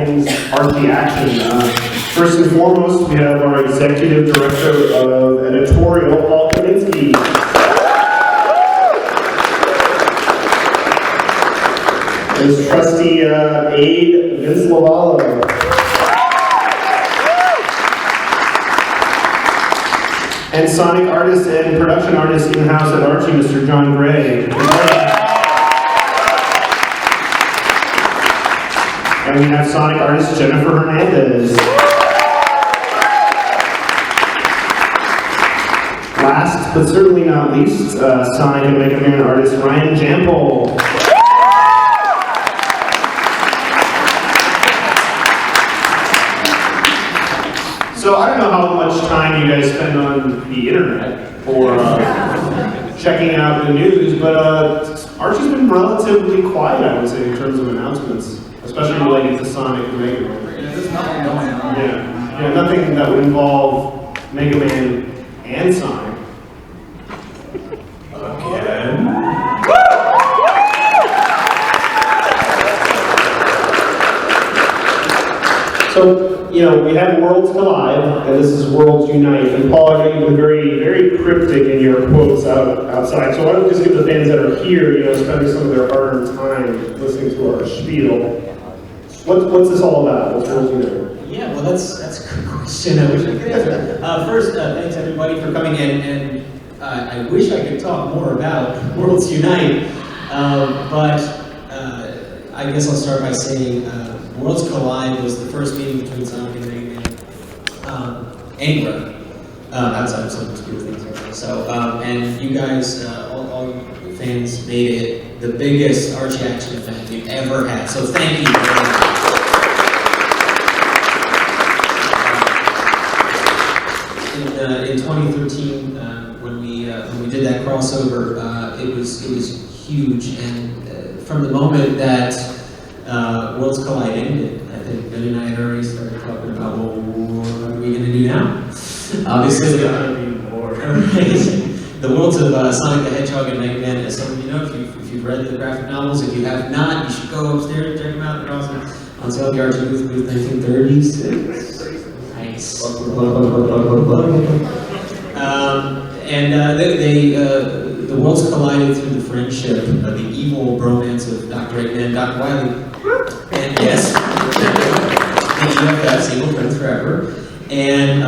Archie Action. First and foremost, we have our Executive Director of Editorial, Kaminski. His trusty aide, Vincent Lovallo. And sonic artist and production artist in-house at Archie, Mr. John Gray. And we have sonic artist Jennifer Hernandez. Last but certainly not least, Sonic and Mega Man artist Ryan Jampole. So I don't know how much time you guys spend on the internet or checking out the news, but Archie's been relatively quiet, I would say, in terms of announcements, especially related to Sonic and Mega Man. Yeah, there's nothing going on. Yeah, nothing that would involve Mega Man and Sonic. Again. So, we have Worlds Collide, and this is Worlds Unite. And Paul, I know you've been very, very cryptic in your quotes outside. So why don't we just give the fans that are here, spending some of their hard-earned time listening to our spiel. What's this all about? What's Worlds Unite? Yeah, well, that's a good question. I wish I could answer. First, thanks everybody for coming in, and I wish I could talk more about Worlds Unite, but I guess I'll start by saying Worlds Collide was the first meeting between Sonic and Mega Man anywhere outside of some obscure things. So, and you guys, all you fans, made it the biggest Archie Action event we've ever had. So, thank you. In 2013, when we did that crossover, it was huge, and from the moment that Worlds Collide ended, I think Billy and I had already started talking about, well, what are we going to do now? Obviously, the worlds of Sonic the Hedgehog and Mega Man, as some of you know, if you've read the graphic novels, if you have not, you should go upstairs and check them out. They're awesome. On sale at the Archie booth 1936. Nice. The worlds collided through the friendship of the evil bromance of Dr. Eggman and Dr. Wily. And yes, the EFS, Evil Friends Forever. And,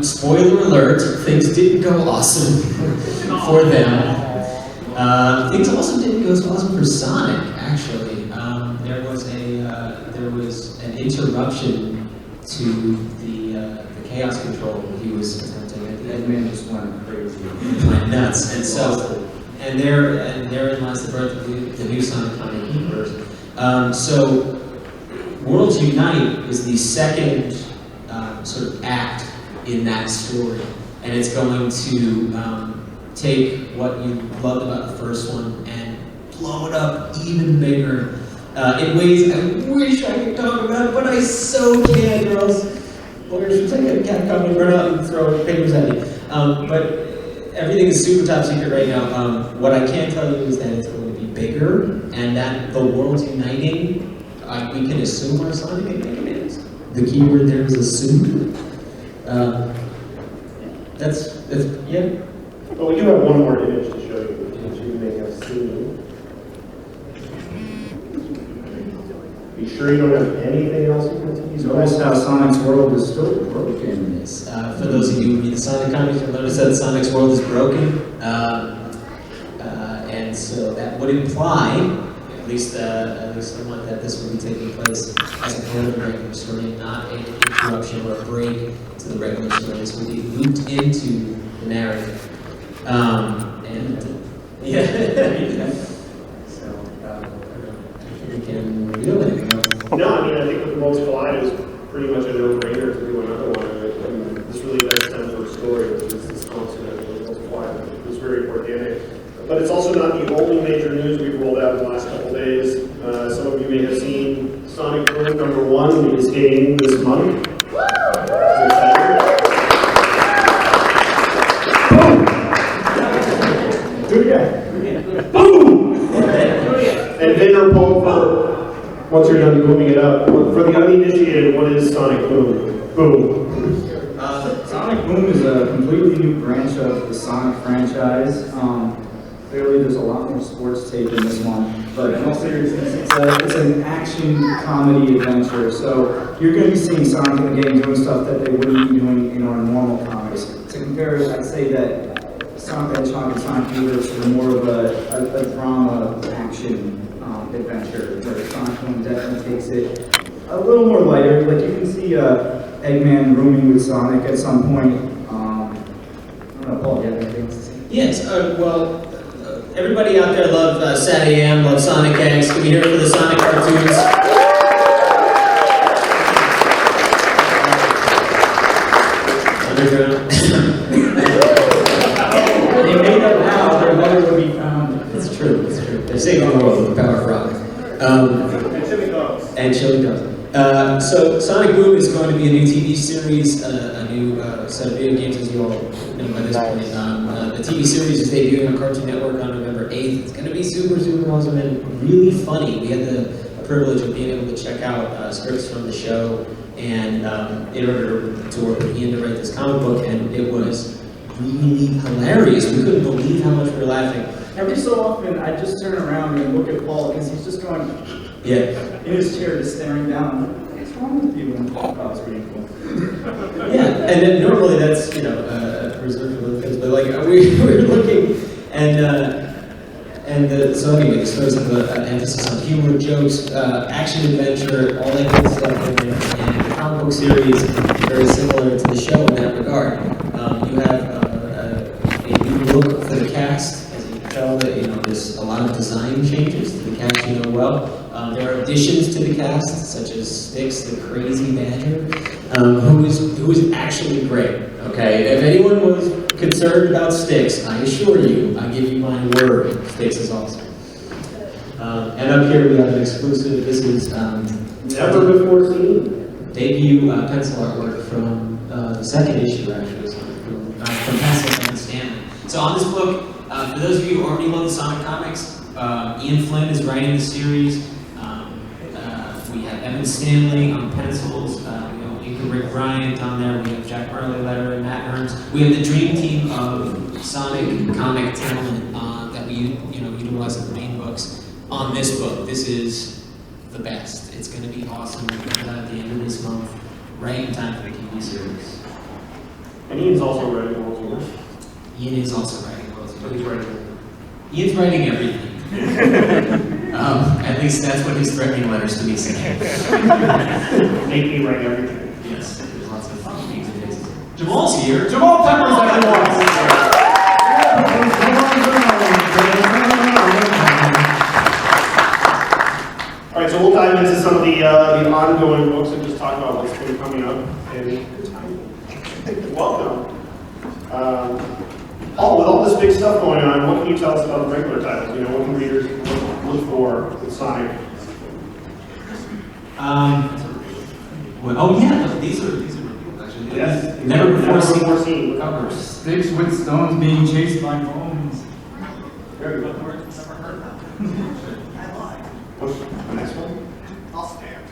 spoiler alert, things didn't go awesome for them. Things also didn't go so awesome for Sonic, actually. There was an interruption to the chaos control he was attempting. Eggman just went crazy. He went nuts, and therein lies the birth of the new Sonic comic universe. So, Worlds Unite is the second sort of act in that story, and it's going to take what you loved about the first one and blow it up even bigger in ways I wish I could talk about, but I so can't, or else lawyers will take a Capcom and run out and throw papers at me. But everything is super top secret right now. What I can tell you is that it's going to be bigger, and that the world's uniting. We can assume our Sonic and Mega Man is. The key word there is assume. That's yeah. Well, we do have one more image to show you, which you may have seen. Are you sure you don't have anything else you can tease? Notice how Sonic's world is still broken. Yes. For those of you who read the Sonic comics, you'll notice that Sonic's world is broken. And so that would imply, at least somewhat, that this will be taking place as a part of the regular story, not an interruption or a break to the regular story. This will be looped into the narrative. So, we can reveal anything else. No, I think with Worlds Collide, it was pretty much a no-brainer to do another one. This really does stand for a story, which is this concept of Worlds Collide. It was very organic. But it's also not the only major news we've rolled out in the last couple days. Some of you may have seen Sonic Boom #1 is hitting this month. Boom! Do it again. Boom! And Interpol for once you're done booming it up, for the uninitiated, what is Sonic Boom? Boom. Sonic Boom is a completely new branch of the Sonic franchise. Clearly, there's a lot more sports take in this one, but in all seriousness, it's an action comedy adventure. So you're going to be seeing Sonic in the game doing stuff that they wouldn't be doing in our normal comics. To compare it, I'd say that Sonic the Hedgehog and Sonic Universe are more of a drama action adventure, where Sonic Boom definitely takes it a little more lighter. Like you can see Eggman rooming with Sonic at some point. I don't know, Paul, do you have anything to say? Yes, well, everybody out there love Sad AM, love Sonic X. Can we hear it for the Sonic cartoons? Underground. They made up now, their mother would be found. It's true, it's true. They're saving the world with the power of rock. And chili dogs. So Sonic Boom is going to be a new TV series, a new set of video games, as you all know by this point. The TV series is debuting on Cartoon Network on November 8th. It's going to be super, super awesome and really funny. We had the privilege of being able to check out scripts from the show, and in order to work with Ian to write this comic book, and it was really hilarious. We couldn't believe how much we were laughing. Every so often, I just turn around and look at Paul, because he's just going Yeah. in his chair, just staring down. What's wrong with you? And oh, it's pretty cool. Yeah, and then normally that's, reserved for little kids, but like, we were looking, so anyway, the stories have an emphasis on humor, jokes, action, adventure, all that good stuff, and the comic book series is very similar to the show in that regard. You have a new look for the cast, as you can tell, that, there's a lot of design changes to the cast you know well. There are additions to the cast, such as Styx, the crazy badger, who is actually great. Okay, if anyone was concerned about Styx, I assure you, I give you my word, Styx is awesome. And up here we have an exclusive. This is Never before seen. debut pencil artwork from the second issue, actually, from Pencil and Stanley. So on this book, for those of you who already love the Sonic comics, Ian Flynn is writing the series. We have Evan Stanley on pencils. Rick Bryant on there. We have Jack Marley, Letter, and Matt Hearns. We have the dream team of Sonic comic talent that we utilize in the main books on this book. This is the best. It's going to be awesome. We're going to at the end of this month, right in time for the TV series. And Ian's also writing World War. Ian is also writing World So he's writing. Ian's writing everything. At least that's what his threatening letters to me say. Make me write everything. Yes, there's lots of fun things and faces. Jamal's here. Jamal Peppers, everyone! All right, so we'll dive into some of the ongoing books and just talk about what's been coming up in time. Welcome. Paul, with all this big stuff going on, what can you tell us about the regular titles? What can readers look for with Sonic? These are really cool, actually. Yes. Never before seen covers. Sticks with stones being chased by bones. Very good. Never heard that. What's the next one? I'll stand.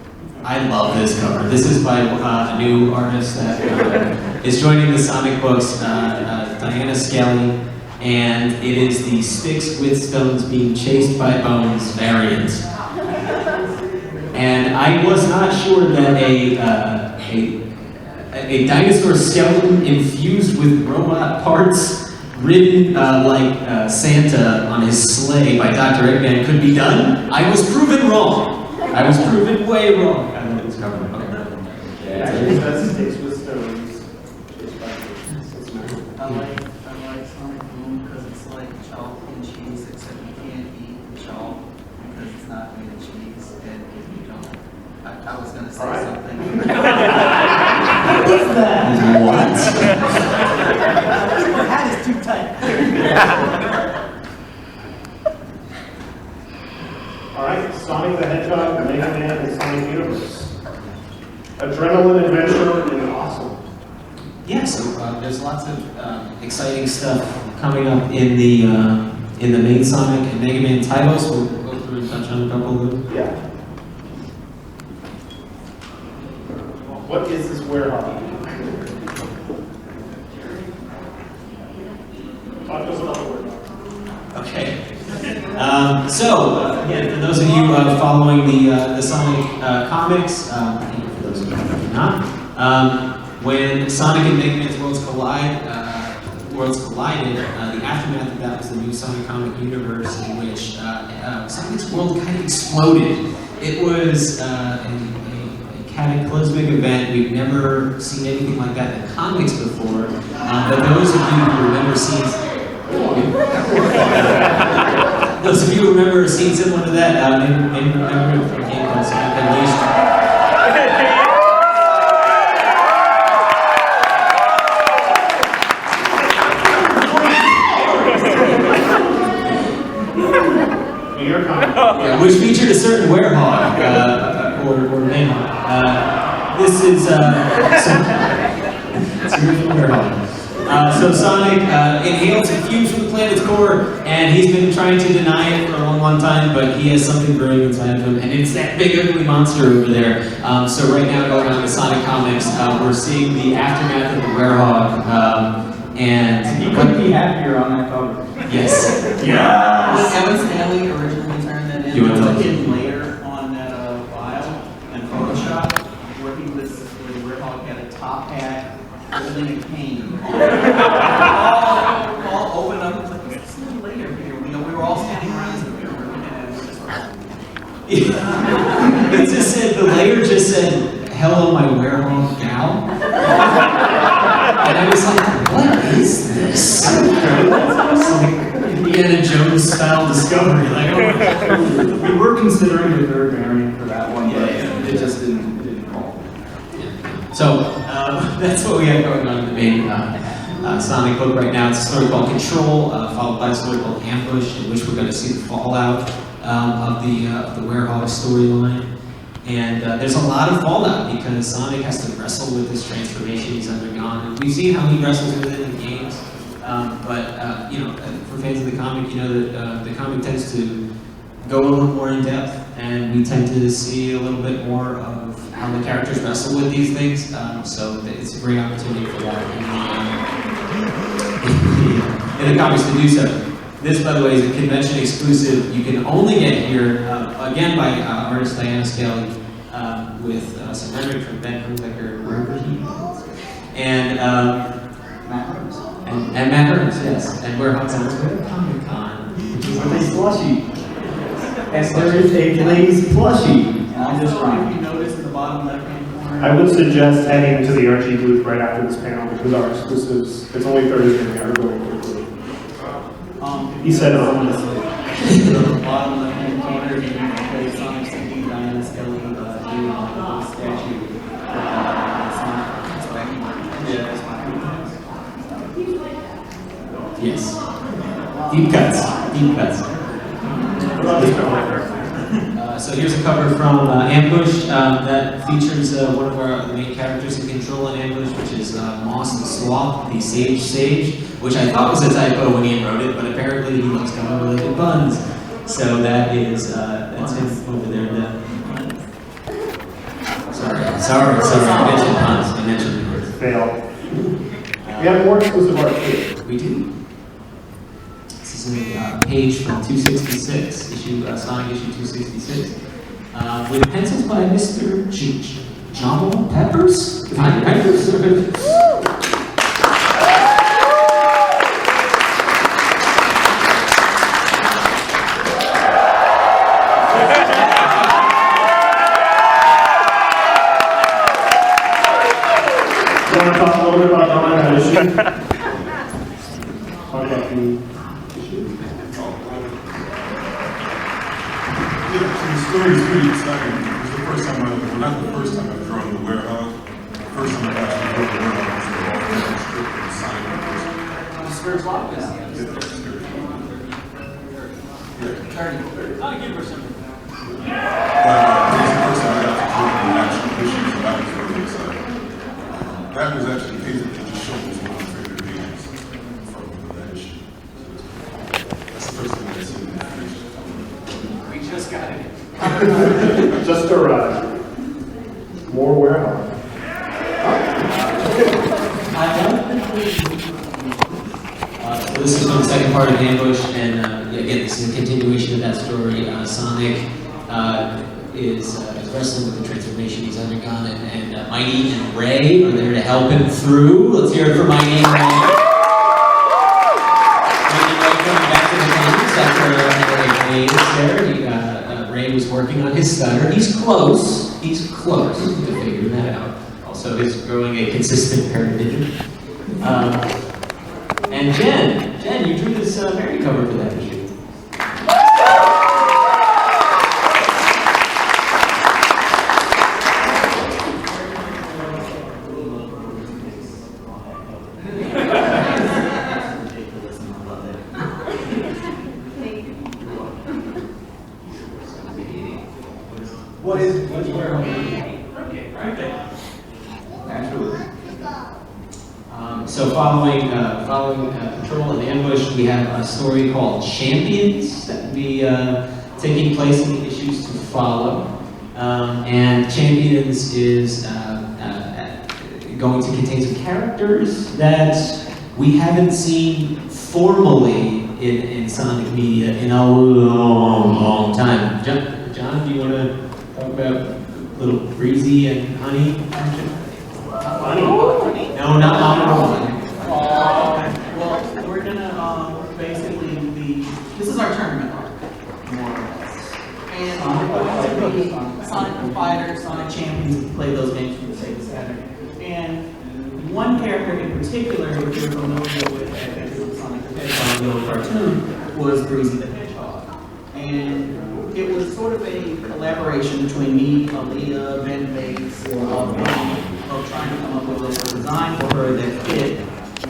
I love this cover. This is by a new artist that is joining the Sonic books, Diana Skelly, and it is the Sticks with Stones being chased by bones variant. And I was not sure that a dinosaur skeleton infused with robot parts, ridden like Santa on his sleigh by Dr. Eggman could be done. I was proven wrong. I was proven way wrong. I love this cover. Okay. Actually, that's Sticks with Stones. I like Sonic Boom because it's like chalk and cheese, except you can't eat chalk because it's not made of cheese, and if you don't, I was gonna say something. What's that? What? My hat is too tight. All right, Sonic the Hedgehog, Mega Man, and Sonic Universe. Adrenaline, adventure, and awesome. Yeah, so there's lots of exciting stuff coming up in the main Sonic and Mega Man titles. We'll go through and touch on a couple of them. Yeah. What is this Werehog? Talk to us about the Werehog. Okay. Again, for those of you following the Sonic comics, and for those of you who do not, when Sonic and Mega Man's worlds collided, the aftermath of that was the new Sonic comic universe in which Sonic's world kind of exploded. It was a cataclysmic event. We've never seen anything like that in the comics before. But those of you who remember scenes similar to that, maybe remember from a game called Sonic Unleashed. Yeah, which featured a certain werehog, or manhog. This is it's a real werehog. So Sonic inhaled some fumes from the planet's core, and he's been trying to deny it for a long, long time, but he has something brewing inside of him, and it's that big ugly monster over there. So right now, going on the Sonic comics, we're seeing the aftermath of the werehog, and He couldn't be happier on that cover. yes, Was Evan Stanley originally turned that in? You want to There tell was a us? hidden layer on that file in Photoshop where where Werehog had a top hat holding a cane. all open up. It's like, what's this little layer here? We were all standing around and we were looking at it. it just said, the layer just said, "Hello, my werewolf gal." And I was like, what is this? It's like Indiana Jones style discovery. Like, oh, We were considering the third variant for that one, but it just didn't call. So that's what we have going on in the main Sonic book right now. It's a story called Control, followed by a story called Ambush, in which we're going to see the fallout of the Werehog storyline. And there's a lot of fallout because Sonic has to wrestle with this transformation he's undergone. And we've seen how he wrestles with it in the games, but for fans of the comic, you know that the comic tends to go a little more in depth, and we tend to see a little bit more of how the characters wrestle with these things. So it's a great opportunity for that in the comics to do so. This, by the way, is a convention exclusive. You can only get here, again, by artist Diana Skelly, with some rendering from Ben Hunzeker, wherever he is. And Matt Burns. and Matt Burns, yes. And we're on Comic-Con. With a slushie. Yes, there is a Glaze plushie on this If run. you notice in the bottom left-hand corner. I would suggest heading to the Archie booth right after this panel because our exclusives, it's only Thursday and we are going quickly. He said The bottom left-hand corner, you can play Sonic CD, Diana Skelly, doing the statue. Yes. Deep cuts. Deep cuts. What about this panel? So here's a cover from Ambush that features one of the main characters in Control and Ambush, which is Moss the Sloth, the Sage, which I thought was a typo when Ian wrote it, but apparently he likes government-related buns. So that is that's him over there. Sorry. I mentioned puns. Fail. We have more exclusive art too. We do. This is a page from 266, Sonic issue 266, with pencils by Mr. Jamal Peppers? You want to talk a little bit about drawing that issue? Talk about the issue? The story is pretty exciting. It's the first time well, not the first time I've drawn the werewolf. The first time I've actually drawn the werewolf was the strip and Sonic. The Spirit's Lock is. I'll give her something. But it was the first time I got to draw the actual issues, and I was really excited. That was actually a page that just showed me one of my favorite pages from that issue. That's the first thing I've seen in that issue. We just got it. Just arrived. More warehouse. So this is from the second part of Ambush, and again, this is a continuation of that story. Sonic is wrestling with the transformation he's undergone, and Mighty and Ray are there to help him through. Let's hear it for Mighty and Ray. Mighty and Ray coming back to the comics after a hiatus there. Ray was working on his stutter. He's close to figuring that out. Also, he's growing a consistent pair of vision. And Jen, you drew this Mary cover for that issue. What's where okay, right. Absolutely. So following Control and Ambush, we have a story called Champions that will be taking place in the issues to follow. And Champions is going to contain some characters that we haven't seen formally in Sonic media in a long time. John, do you want to talk about little Breezy and Honey action? Honey? No, not Mama. Well, we're gonna basically this is our tournament arc, more or less. And we're going to be Sonic Fighter, Sonic Champions, we play those games for the sake of Saturday. And one character in particular, if you're familiar with Adventures of Sonic the Hedgehog, the old cartoon, was Breezy the Hedgehog. And it was sort of a collaboration between me, Aaliyah, Ben Bates, of trying to come up with a design for her that fit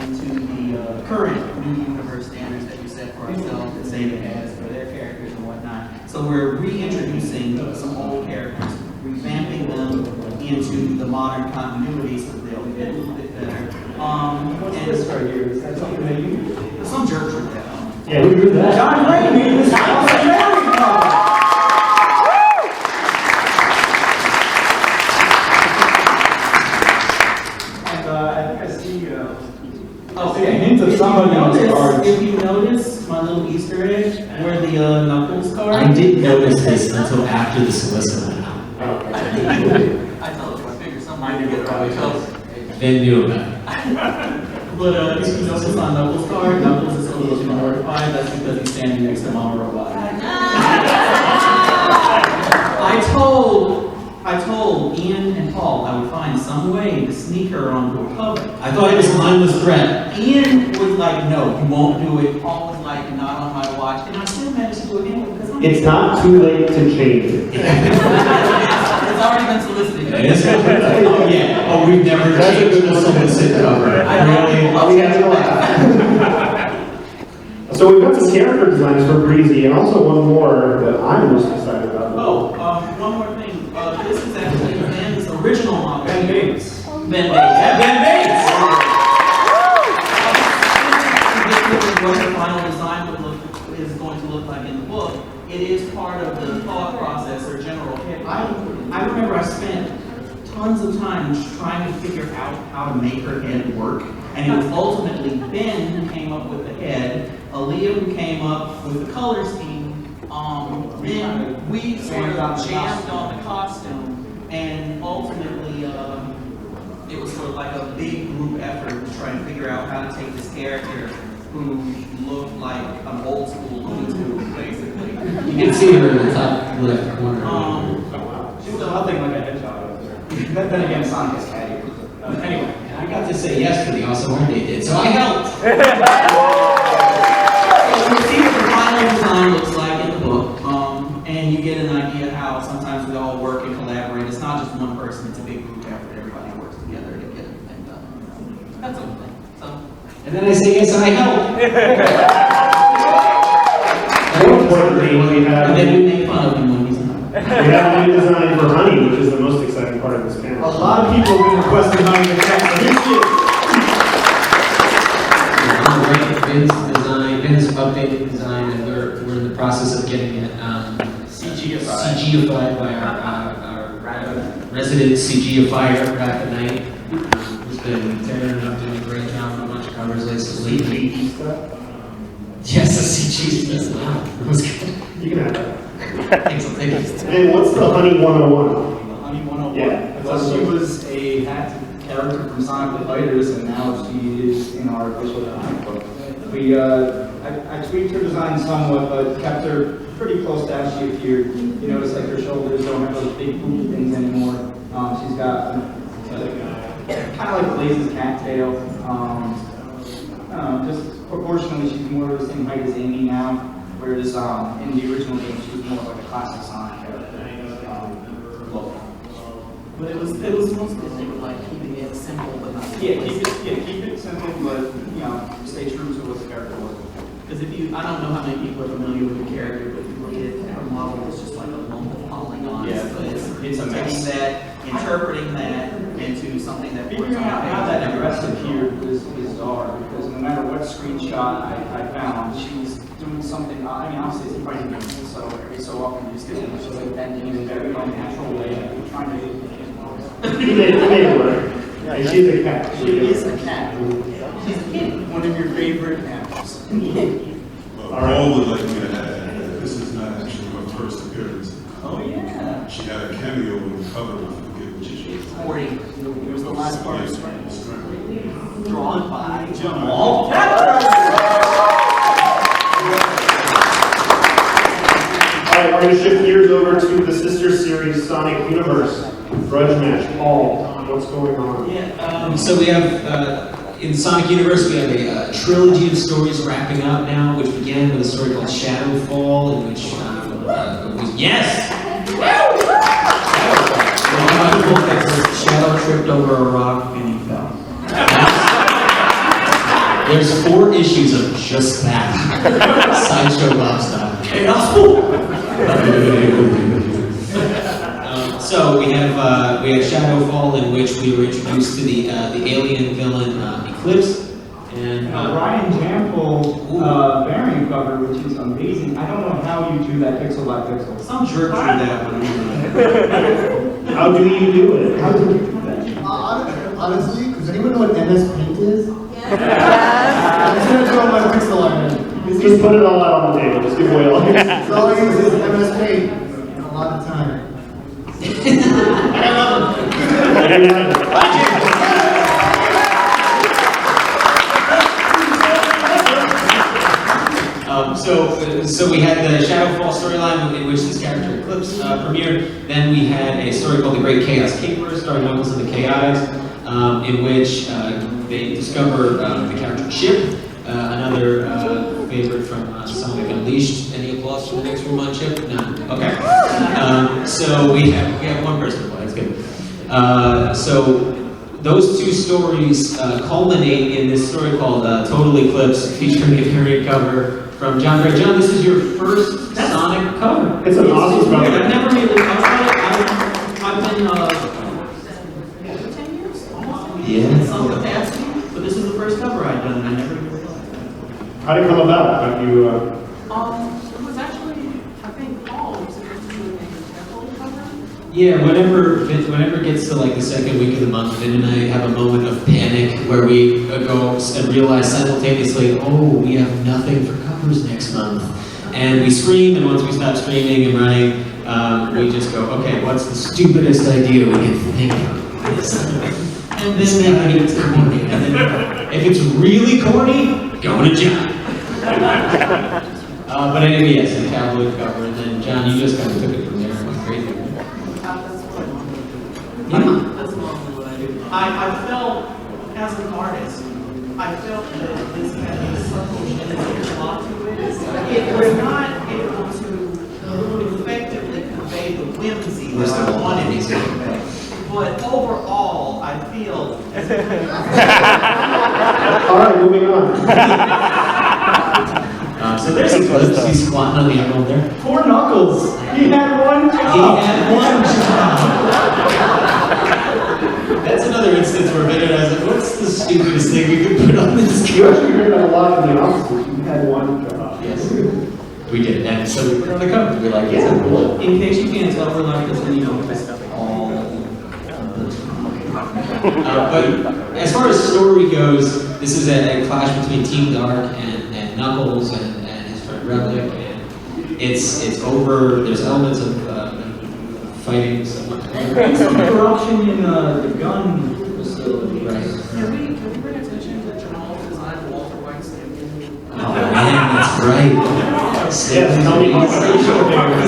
into the current new universe standards that we set for ourselves that Sega has for their characters and whatnot. So we're reintroducing some old characters, revamping them into the modern continuity so that they'll fit a little bit better. What's this right here? Is that something that you? Some jerk drew that. Yeah, who drew that? John Ray made this house a Mary cover. A hint of somebody on the cards. If you notice my little Easter egg where the Knuckles card. I didn't notice this until after the solicit went out. I told you, I figured somebody knew it probably tells. Ben knew about it. But if you notice on Knuckles' card, Knuckles is a little bit mortified. That's because he's standing next to Mama Robot. I told Ian and Paul I would find some way to sneak her onto a cover. I thought it was a mindless threat. Ian was like, no, you won't do it. Paul was like, not on my watch. And I still managed to do it anyway because I'm It's not too late to change it. It's already been solicited. Oh yeah. Oh, we've never changed the solicit cover. We have to laugh. So we've got some character designs for Breezy, and also one more that I'm most excited about. One more thing. This is actually Ben's original model. Ben Bates. Ben Bates. Yeah, Ben Bates! What the final design is going to look like in the book. It is part of the thought process or general hit. I remember I spent tons of time trying to figure out how to make her head work. And it was ultimately Ben who came up with the head, Aaliyah who came up with the color scheme. Then we sort of jammed on the costume, and ultimately it was sort of like a big group effort to try and figure out how to take this character who looked like an old school Looney Tunes, basically. You can see her in the top left corner. She was nothing like a hedgehog. Then again, Sonic is catty. Anyway. I got to say yes for the awesome work they did, so I helped. So you see what the final design looks like in the book, and you get an idea how sometimes we all work and collaborate. It's not just one person, it's a big group effort. Everybody works together to get everything done. That's okay. So. And then I say yes, I help. More importantly, we have And then we make fun of him when he's not. we have a new design for Honey, which is the most exciting part of this panel. A lot of people have been requesting Honey to catch, so here's Vin's updated design, and we're in the process of getting it CGified by our resident CGifier, Rapid Knight, who's been tearing it up, doing a great job on a bunch of covers lately. Yes, the CG stuff. Wow, that was good. You can have that. Thanks, I'll take it. Hey, what's the Honey 101? Honey 101. Yeah. Well, she was a hat character from Sonic the Fighters, and now she is in our official comic book. I tweaked her design somewhat, but kept her pretty close to as she appeared. You notice like her shoulders don't have those big poopy things anymore. She's got kind of like Blaze's cattail. Just proportionally, she's more of the same height as Amy now, whereas in the original game, she was more like a classic Sonic character look. But it was mostly they were like keeping it simple, but not Keep it simple, but stay true to what the character was. Because I don't know how many people are familiar with the character, but if you look at her model, it's just like a lump of polygons. Yeah, but it's a mess. taking that, interpreting that into something that works Figuring on out the how page. that dress appeared is hard, because no matter what screenshot I found, she's doing something. I mean, obviously it's fighting games, so every so often you just get she's like bending in a very unnatural way, trying to. You made it work. Yeah, she's a cat. She is a cat. She's a kitty. One of your favorite animals. Paul would like me to add that this is not actually her first appearance. Oh yeah. She had a cameo in the cover, I forget which issue. 40. It was the last part of the story. Strength. Drawn by Jamal. All right, we're going to shift gears over to the sister series Sonic Universe. Grudge Match. Paul, what's going on? Yeah, so we have, in Sonic Universe, we have a trilogy of stories wrapping up now, which began with a story called Shadowfall, in which, yes! Shadow tripped over a rock and he fell. There's 4 issues of just that. Sideshow Bob style. So we have Shadowfall, in which we were introduced to the alien villain Eclipse, and Ryan Jampole variant cover, which is amazing. I don't know how you do that pixel by pixel. some jerk drew that one. How do you do it? How do you do that? Honestly, does anyone know what MS Paint is? I'm just gonna throw my pixel art in. Just put it all out on the table. Just give away all your... So all I use is MS Paint a lot of time. So we had the Shadowfall storyline in which this character Eclipse premiered. Then we had a story called The Great Chaos Caper, starring Knuckles and the Chaotix, in which they discover the character Chip, another favorite from Sonic Unleashed. Any applause for the next room on Chip? No? Okay. So we have one person to play, that's good. So those 2 stories culminate in this story called Total Eclipse, featuring a variant cover from John Gray. John, this is your first Sonic cover. It's an awesome cover. I've never made a cover on it. I've been, 10 years? Almost. Yeah. In some capacity, but this is the first cover I've done, and I never even thought. How did it come about? How do you... It was actually, I think, Paul was supposed to do a Jampole cover. Yeah, whenever it gets to like the second week of the month, Vin and I have a moment of panic where we go and realize simultaneously, oh, we have nothing for covers next month. And we scream, and once we stop screaming and running, we just go, okay, what's the stupidest idea we can think of? And then maybe it's corny. And then if it's really corny, go to John. But anyway, yes, the tabloid cover, and then John, you just kind of took it from there and went crazy. That's mostly what I do. I felt, as an artist, I felt that this had a subtle genetic flaw to it. It was not able to effectively convey the whimsy that I wanted it to convey. But overall, I feel... All right, moving on. So there's Eclipse, he's squatting on the emerald there. Poor Knuckles. He had one He job. had one job. That's another instance where Vin and I was like, what's the stupidest thing we could put on this You actually heard that a lot from the officers. You had one job. Yes. We did, and so we put it on the cover. We're like, yeah, cool. In case you can't tell, we're like this, and you know, all the time. But as far as story goes, this is a clash between Team Dark and Knuckles and his friend Relic, and it's over. There's elements of fighting someone. There's some corruption in the gun facility. Right. Can we bring attention to Jamal's design of Walter White's name? Oh man, that's right. He's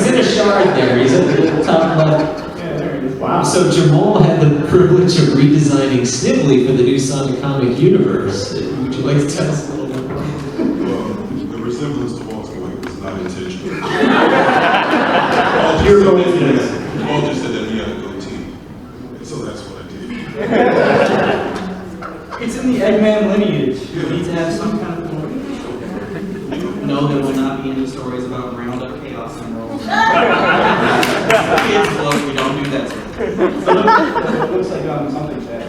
in a shard there. He's at the top left. Wow. So Jamal had the privilege of redesigning Snivelly for the new Sonic comic universe. Would you like to tell us a little bit more? Well, the resemblance to Walter White was not intentional. You're going to this. Paul just said that he had a goatee, and so that's what I did. It's in the Eggman lineage. You need to have some kind of No, there will not be any stories about Roundup Chaos Emerald. Kids, look, we don't do that. It looks like something bad.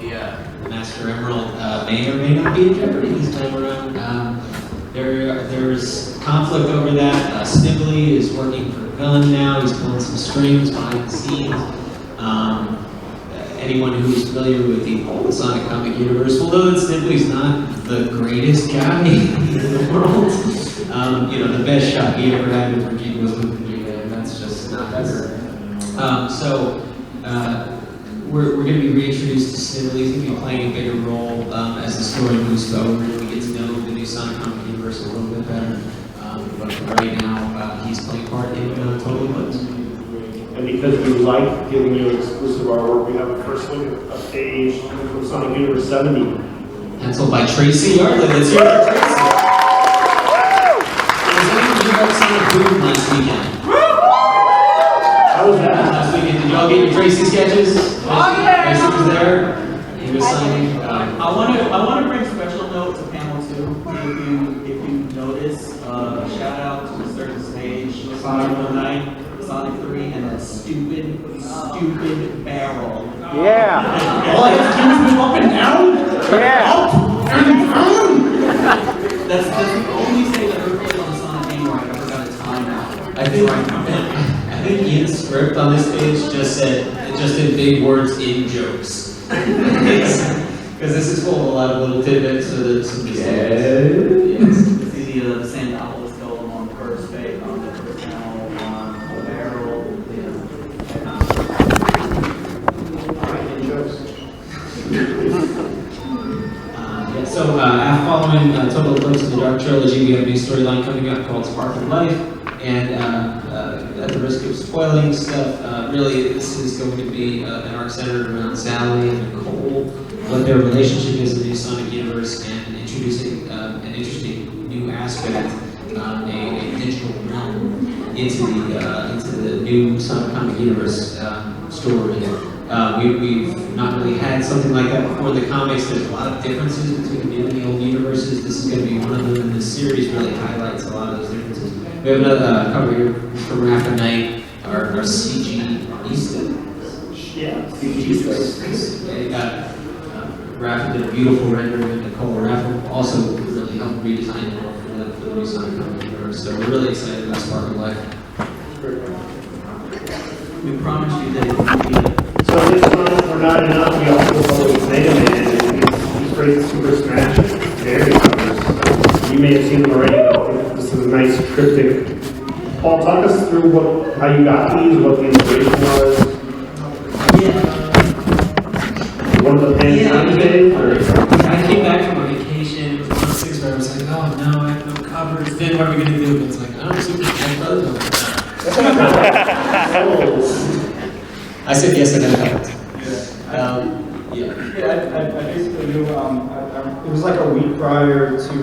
Yeah. Master Emerald may or may not be in jeopardy this time around. There's conflict over that. Snivelly is working for Gunn now. He's pulling some strings behind the scenes. Anyone who's familiar with the old Sonic comic universe will know that Snivelly's not the greatest guy in the world. The best shot he ever had with Regina was with Regina, and that's just not better. We're going to be reintroduced to Snivelly. He's going to be playing a bigger role as the story moves forward. We get to know the new Sonic comic universe a little bit better. But right now, he's playing part in Total Eclipse. And because we like giving you exclusive artwork, we have a first look at a page from Sonic Universe 70. Penciled by Tracy Yardley. Let's hear it for Tracy. Was anyone here at Sonic Boom last weekend? How was that? Last weekend, did y'all get your Tracy sketches? Oh, yeah! Tracy was there. He was signing. I want to bring special note to panel 2. If you notice, shout out to a certain stage, Sonic 9, Sonic 3, and that stupid barrel. Yeah. All I have to do is move up and down? Yeah. Up and down? That's the only thing that ever played on Sonic game where I ever got a timeout. I think Ian's script on this page just in big words, in jokes. Because this is full of a lot of little tidbits, so that some Yes. See the Sandopolis Golem on the first page, on the first panel, on the barrel. Following Total Eclipse of the Dark Trilogy, we have a new storyline coming up called Spark of Life, and at the risk of spoiling stuff, really this is going to be an arc centered around Sally and Nicole, what their relationship is in the new Sonic universe, and introducing an interesting new aspect, a digital realm into the new Sonic comic universe story. We've not really had something like that before in the comics. There's a lot of differences between the new and the old universes. This is going to be one of them, and this series really highlights a lot of those differences. We have another cover here from Rafa Knight, our CG Easton. Yeah. Rafa did a beautiful rendering of Nicole. Rafa also really helped redesign the world for the new Sonic comic universe. So we're really excited about Spark of Life. We promise you that it will be. So this month, we're not enough. We also published Mega Man. He's great Super Smash Berry covers. You may have seen them already. This is a nice cryptic. Paul, talk us through how you got these, what the inspiration was. One of the days, or I came back from a vacation. It was one of those things where I was like, oh no, I have no covers. Then what are we going to do? And it's like, I don't know, Super Smash Brothers. I said yes, I got it. I basically knew, it was like a week prior to,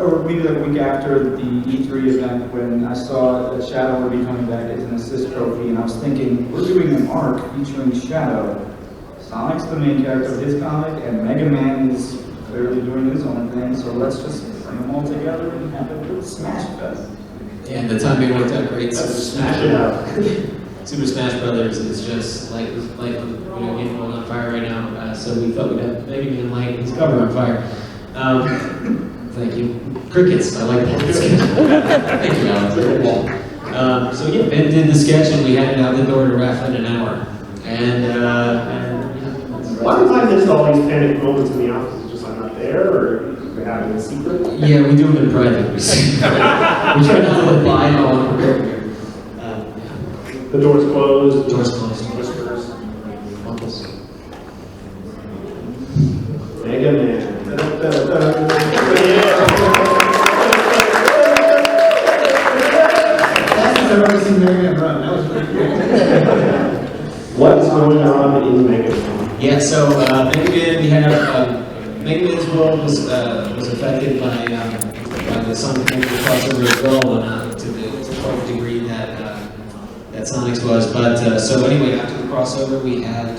or maybe like a week after the E3 event when I saw that Shadow would be coming back as an assist trophy, and I was thinking, we're doing an arc featuring Shadow. Sonic's the main character of his comic, and Mega Man is clearly doing his own thing, so let's just bring them all together and have a good Smash Fest. And the timing worked out great. Smash it out. Super Smash Brothers is just like getting world on fire right now. So we thought we'd have Mega Man light his cover on fire. Thank you. Crickets, I like that. Thank you, Alex. So yeah, Ben did the sketch and we had it out the door to Rafa in an hour. And A lot of times there's all these panic moments in the office. It's just I'm not there, or we're having a secret. yeah, we do them in private. We try not to lie on prepared here. The door's closed. Doors closed. Whispers. Uncles. Mega Man. Fastest I've ever seen Mega Man run. That was pretty cool. What is going on in Mega Man? Yeah, so Mega Man, we have Mega Man's world was affected by the Sonic crossover as well, but not to the degree that Sonic's was. But so anyway, after the crossover, we had a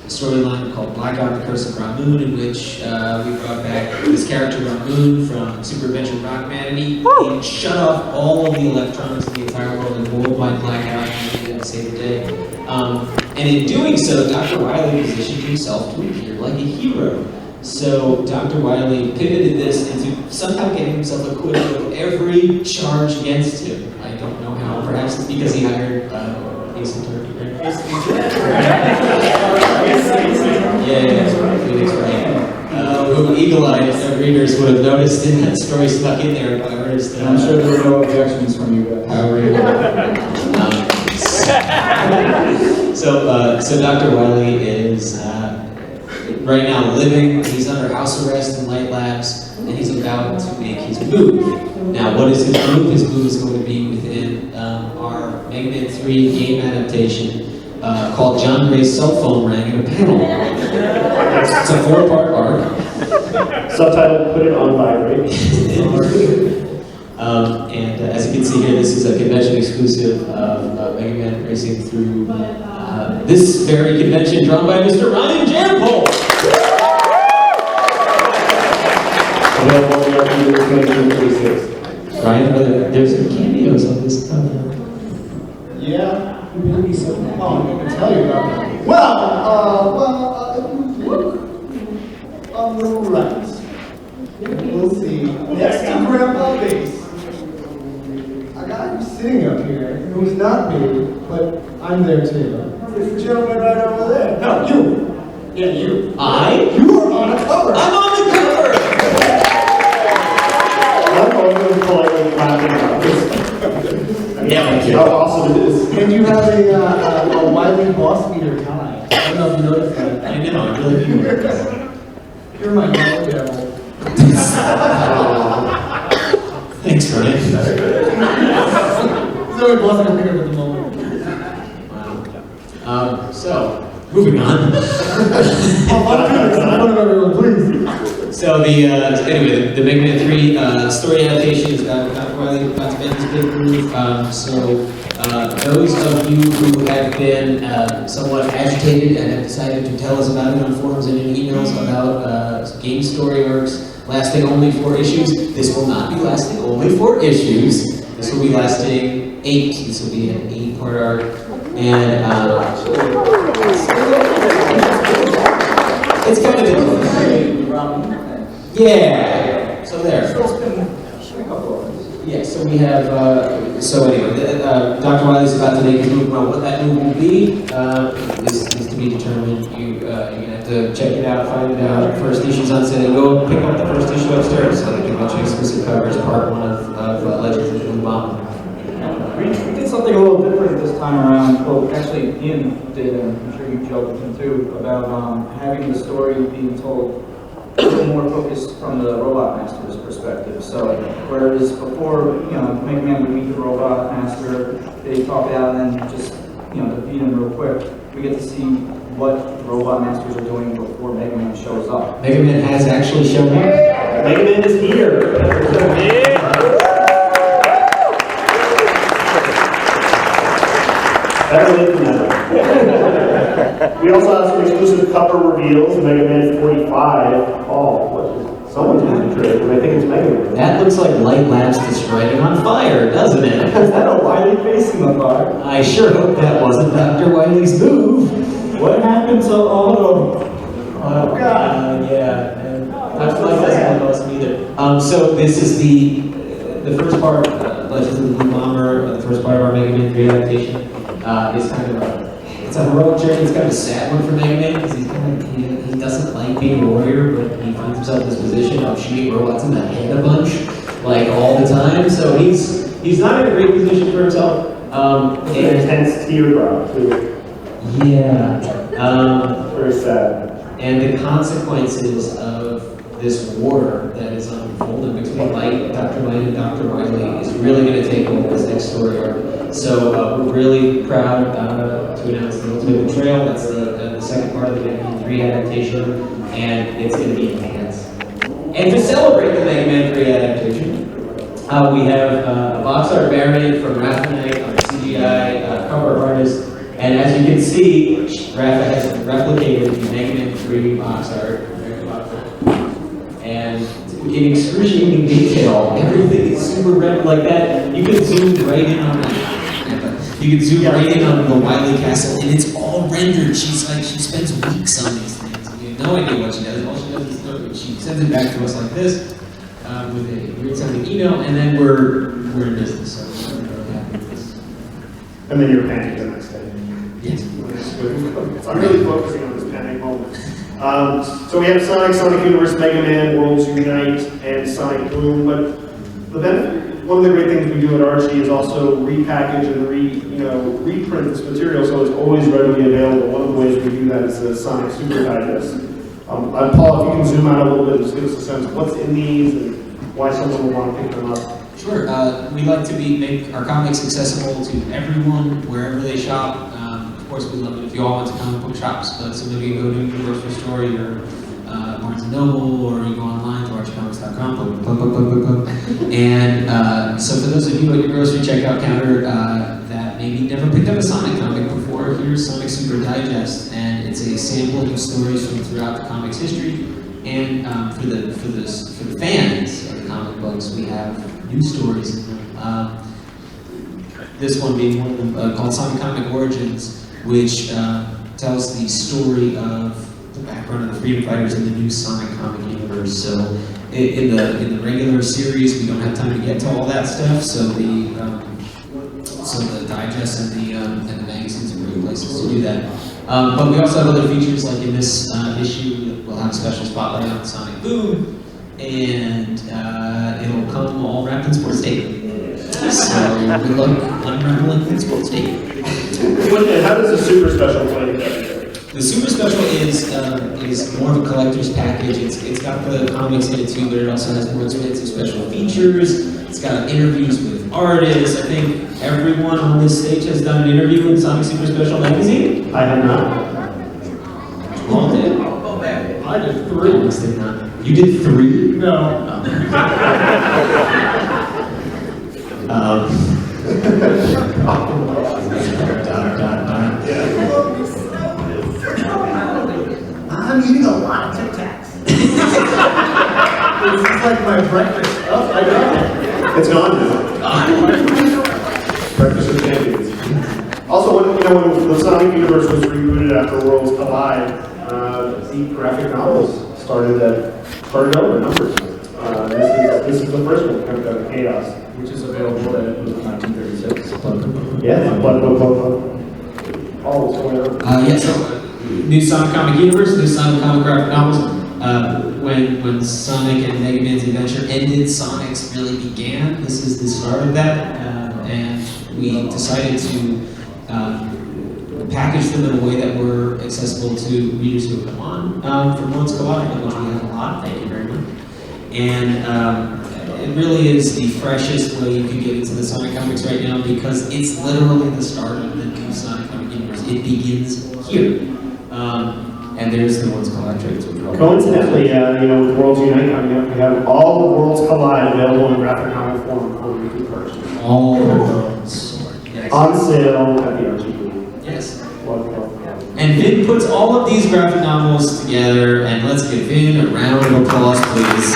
storyline called Blackout: The Curse of Ramoon, in which we brought back this character Ramoon from Super Adventure Rockman, and he shut off all of the electronics in the entire world in worldwide blackout, and he didn't save the day. And in doing so, Dr. Wily positioned himself to appear like a hero. So Dr. Wily pivoted this into somehow getting himself acquitted of every charge against him. I don't know how. Perhaps it's because he hired Ace and Turkey, right? Phoenix Wright. Who eagle-eyed readers would have noticed in that story stuck in there by Ernest. And I'm sure there were no objections from you guys. So Dr. Wily is right now living, he's under house arrest in Light Labs, and he's about to make his move. Now, what is his move? His move is going to be within our Mega Man 3 game adaptation called John Gray's Cell Phone Rang in a Panel. It's a 4-part arc. Subtitle, put it on vibrate. And as you can see here, this is a convention exclusive of Mega Man racing through this very convention drawn by Mr. Ryan Jampole. Available on the 2036. Ryan, there's some cameos on this cover. Yeah. Maybe so. Oh, I'm going to tell you about that. Well, look on the right. We'll see. Next to Grandpa Base, a guy who's sitting up here who's not me, but I'm there too. It's the gentleman right over there. No, you. Yeah, you. You are on a cover. I'm on the cover! I'm always politely clapping about this. How awesome it is. And you have a Wiley boss meter tie. I don't know if you noticed that. I know, I really do. You're my yellow devil. Thanks, Ryan. So we're blessing a bigger at the moment. Wow. So, moving on. In front of everyone, please. So anyway, the Mega Man 3 story adaptation is Dr. Wily about to make his big move. Those of you who have been somewhat agitated and have decided to tell us about it on forums and in emails about game story arcs lasting only 4 issues, this will not be lasting only 4 issues. This will be lasting 8. This will be an 8-part arc. And it's kind of yeah. So there. Yeah. So we have. So anyway, Dr. Wily's about to make his move. Well, what that move will be is to be determined. You're gonna have to check it out, find it out. First issue's on sale. Go pick up the first issue upstairs. So the convention exclusive cover is part 1 of Legends of the Blue Bomb. We did something a little different this time around. Well, actually, Ian did, and I'm sure you joked with him too, about having the story being told a little more focused from the Robot Master's perspective. So, whereas before, Mega Man would meet the Robot Master, they talk it out and then just, defeat him real quick. We get to see what the Robot Masters are doing before Mega Man shows up. Mega Man has actually shown up. Mega Man is here. Better late than never. We also have some exclusive cover reveals. Mega Man 45. Oh, someone's going to trade, but I think it's Mega Man. That looks like Light Labs destroying on fire, doesn't it? Is that a Wily face in the fire? I sure hope that wasn't Dr. Wily's move. What happened to all of them? Oh, God. Yeah. And Dr. Wily doesn't have us either. So this is the first part, Legends of the Blue Bomber, the first part of our Mega Man 3 adaptation. Is kind of a it's a heroic journey. It's kind of a sad one for Mega Man because he doesn't like being a warrior, but he finds himself in this position of shooting robots in the head a bunch, like all the time. So he's not in a great position for himself. An intense teardrop, too. Yeah. Very sad. And the consequences of this war that is unfolding between Dr. Light and Dr. Wily is really going to take over this next story arc. So we're really proud to announce the Ultimate Betrayal. That's the second part of the Mega Man 3 adaptation, and it's going to be enhanced. And to celebrate the Mega Man 3 adaptation, we have a box art variant from Rafa Knight, our CGI cover artist. And as you can see, Rafa has replicated the Mega Man 3 box art. And in excruciating detail, everything is super red like that. You can zoom right in on the Wily Castle, and it's all rendered. She spends weeks on these things. You have no idea what she does. All she does is she sends it back to us like this, with a weird sounding email, and then we're in business. So we're really happy with this. And then you're panicked the next day. Yes. I'm really focusing on this panic moment. So we have Sonic Universe, Mega Man, Worlds Unite, and Sonic Boom. But one of the great things we do at Archie is also repackage and reprint this material so it's always readily available. One of the ways we do that is the Sonic Super Digest. Paul, if you can zoom out a little bit, just give us a sense of what's in these and why someone would want to pick them up. Sure. We like to make our comics accessible to everyone wherever they shop. Of course, we love it if you all went to comic book shops, but so maybe you go to a grocery store or Barnes & Noble, or you go online to archiecomics.com. And so for those of you at your grocery checkout counter that maybe never picked up a Sonic comic before, here's Sonic Super Digest, and it's a sampling of stories from throughout the comics history. And for the fans of the comic books, we have new stories in them. This one being one of them called Sonic Comic Origins, which tells the story of the background of the freedom fighters in the new Sonic comic universe. So in the regular series, we don't have time to get to all that stuff. So the digest and the magazines are great places to do that. But we also have other features, like in this issue, we'll have a special spotlight on Sonic Boom, and it'll come all wrapped in sports tape. So good luck unraveling sports tape. How does the Super Special play together? The Super Special is more of a collector's package. It's got the comics in it too, but it also has more expensive special features. It's got interviews with artists. I think everyone on this stage has done an interview in Sonic Super Special magazine. I have not. Jamal did. I did 3. Alex did not. You did 3? No. I'm eating a lot of Tic Tacs. This is like my breakfast. Oh, I got it. It's gone now. Breakfast of Champions. Also, when the Sonic universe was rebooted after Worlds Collide, the graphic novels started over numbers. This is the first one, kind of Chaos. Which is available at 1936. Yeah, but all what's going on. So new Sonic Comic Universe, new Sonic Comic graphic novels. When Sonic and Mega Man's adventure ended, Sonic's really began. This is the start of that, and we decided to package them in a way that were accessible to readers who come on from Worlds Collide, which we have a lot. Thank you very much. And it really is the freshest way you could get into the Sonic comics right now, because it's literally the start of the new Sonic comic universe. It begins here. And there's the Worlds Collide trades, which are Coincidentally, with Worlds Unite coming up, we have all the Worlds Collide available in graphic novel form for you to purchase. all of those. Yes. On sale at the Archie booth. Yes. Wonderful. And Vin puts all of these graphic novels together, and let's give Vin a round of applause, please.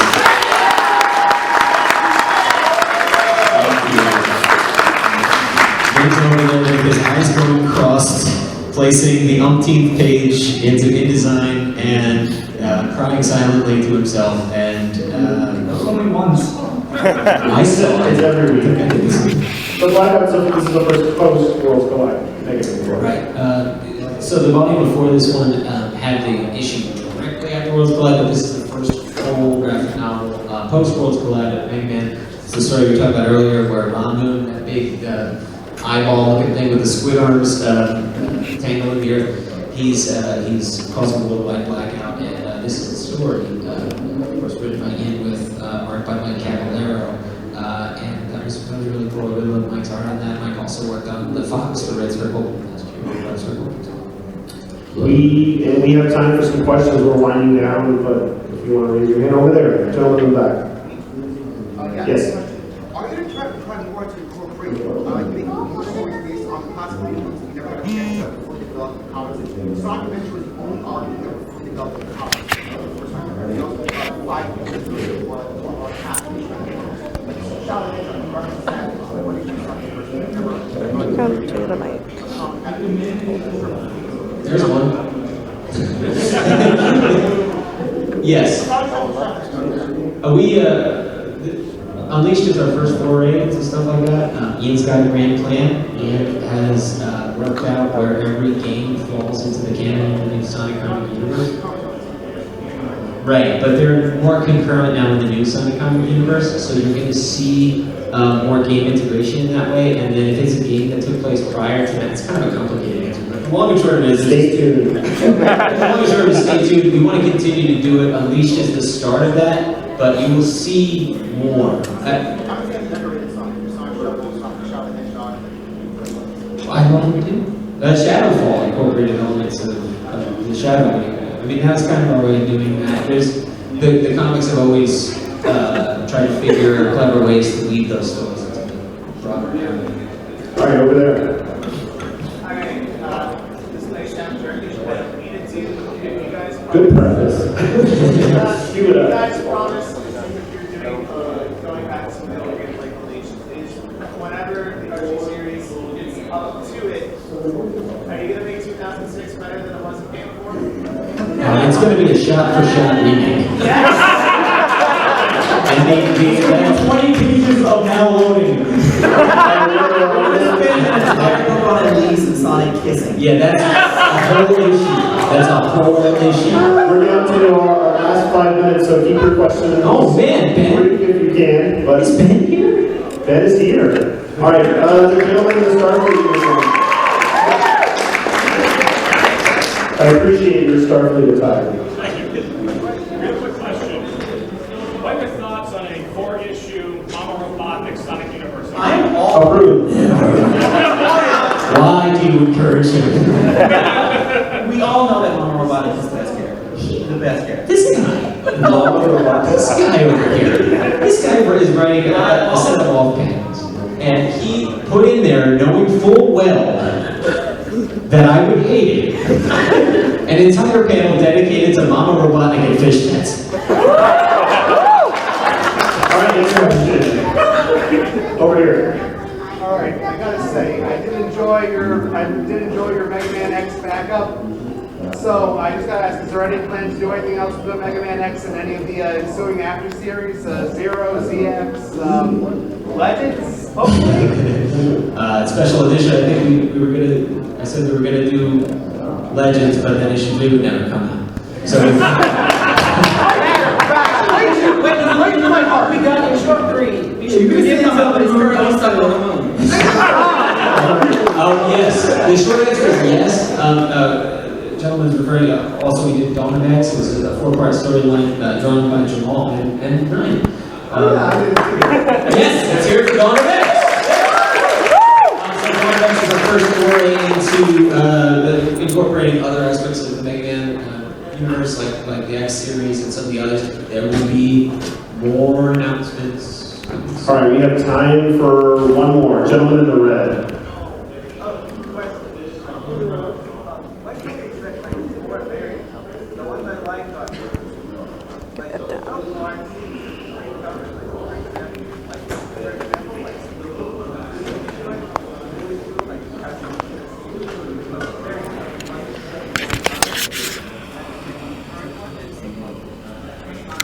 Vin's over there with his eyes going crossed, placing the umpteenth page into InDesign and crying silently to himself. And Only once. I saw It's it. every week. The Black Ops, this is the first post-Worlds Collide negative. Right. So the volume before this one had the issue directly after Worlds Collide, but this is the first full graphic novel post Worlds Collide of Mega Man. It's the story we talked about earlier, where Moon, that big eyeball-looking thing with the squid arms tangling the earth, he's causing a little white blackout, and this is the story. Of course, written by Ian with art by Mike Pellerito, and that was really cool. I really loved Mike's art on that. Mike also worked on the Fox for Red Circle last year. Red Circle. We have time for some questions. We're winding down, but if you want to raise your hand over there, gentleman in the back. Yes. Are you trying more to incorporate the stories based on the possibilities we never had a chance to before develop the comics? Sonic Adventure was the only arc we ever developed the comics. The first time ever. We also got 5 years to or half of each one. Shot it in the market stack. So what did you start first? Come to the mic. There's one. Yes. Unleashed is our first foray into stuff like that. Ian's got a grand plan. Ian has worked out where every game falls into the canon of the new Sonic Comic universe. Right, but they're more concurrent now in the new Sonic Comic universe, so you're going to see more game integration in that way. And then if it's a game that took place prior to that, it's kind of a complicated answer. But the long and short of it is Stay tuned. the long and short of it is stay tuned. We want to continue to do it. Unleashed is the start of that, but you will see more. I'm just going to decorate Sonic. Sonic Shovel, Sonic Shot and Hedgehog. I don't know. Shadowfall incorporated elements of the Shadow. I mean, that's kind of our way of doing that. There's the comics have always tried to figure clever ways to lead those stories into the broader narrative. All right, over there. This nice chapter, you guys Good preface. Cue it you up. guys promised that you're doing going back to Metal Gear like Relations is whenever the Archie series gets up to it, are you gonna make 2006 better than it was in Game 4? It's going to be a shot-for-shot remake. And the 20 pages of now loading. Release and Sonic kissing. yeah, that's a whole issue. That's a whole issue. We're down to our last 5 minutes, so keep your questions. Oh man, Ben, Brief if you can, but is Ben here? Ben is here. All right, the gentleman in the Starfleet uniform. I appreciate your Starfleet attire. Thank you. Real quick question. What are your thoughts on a 4-issue Mama Robotnik Sonic Universe? I'm all Approved. Why do you encourage him? We all know that Mama Robotic is the best character. The best character. This guy. This guy over here. This guy is writing a set of wall panels. And he put in there, knowing full well that I would hate it, an entire panel dedicated to Mama Robotnik and fishnets. All right, next question. Over here. All right, I gotta say, I did enjoy your Mega Man X backup. So I just gotta ask, is there any plan to do anything else with Mega Man X and any of the ensuing after series, Zero, ZX, Legends, hopefully? Special edition, I think I said we were gonna do Legends, but then issue 3 would never come out. So Wait, my heart. We got issue 3. You should give him somebody's currently stuck on the moon. yes, the short answer is yes. Gentleman's referring to, also we did Dawn of X, it was a 4-part storyline drawn by Jamal and Ryan. Yes, let's hear it for Dawn of X. So Dawn of X is our first foray into incorporating other aspects of the Mega Man universe, like the X series and some of the others. There will be more announcements. All right, we have time for one more. Gentleman in the red.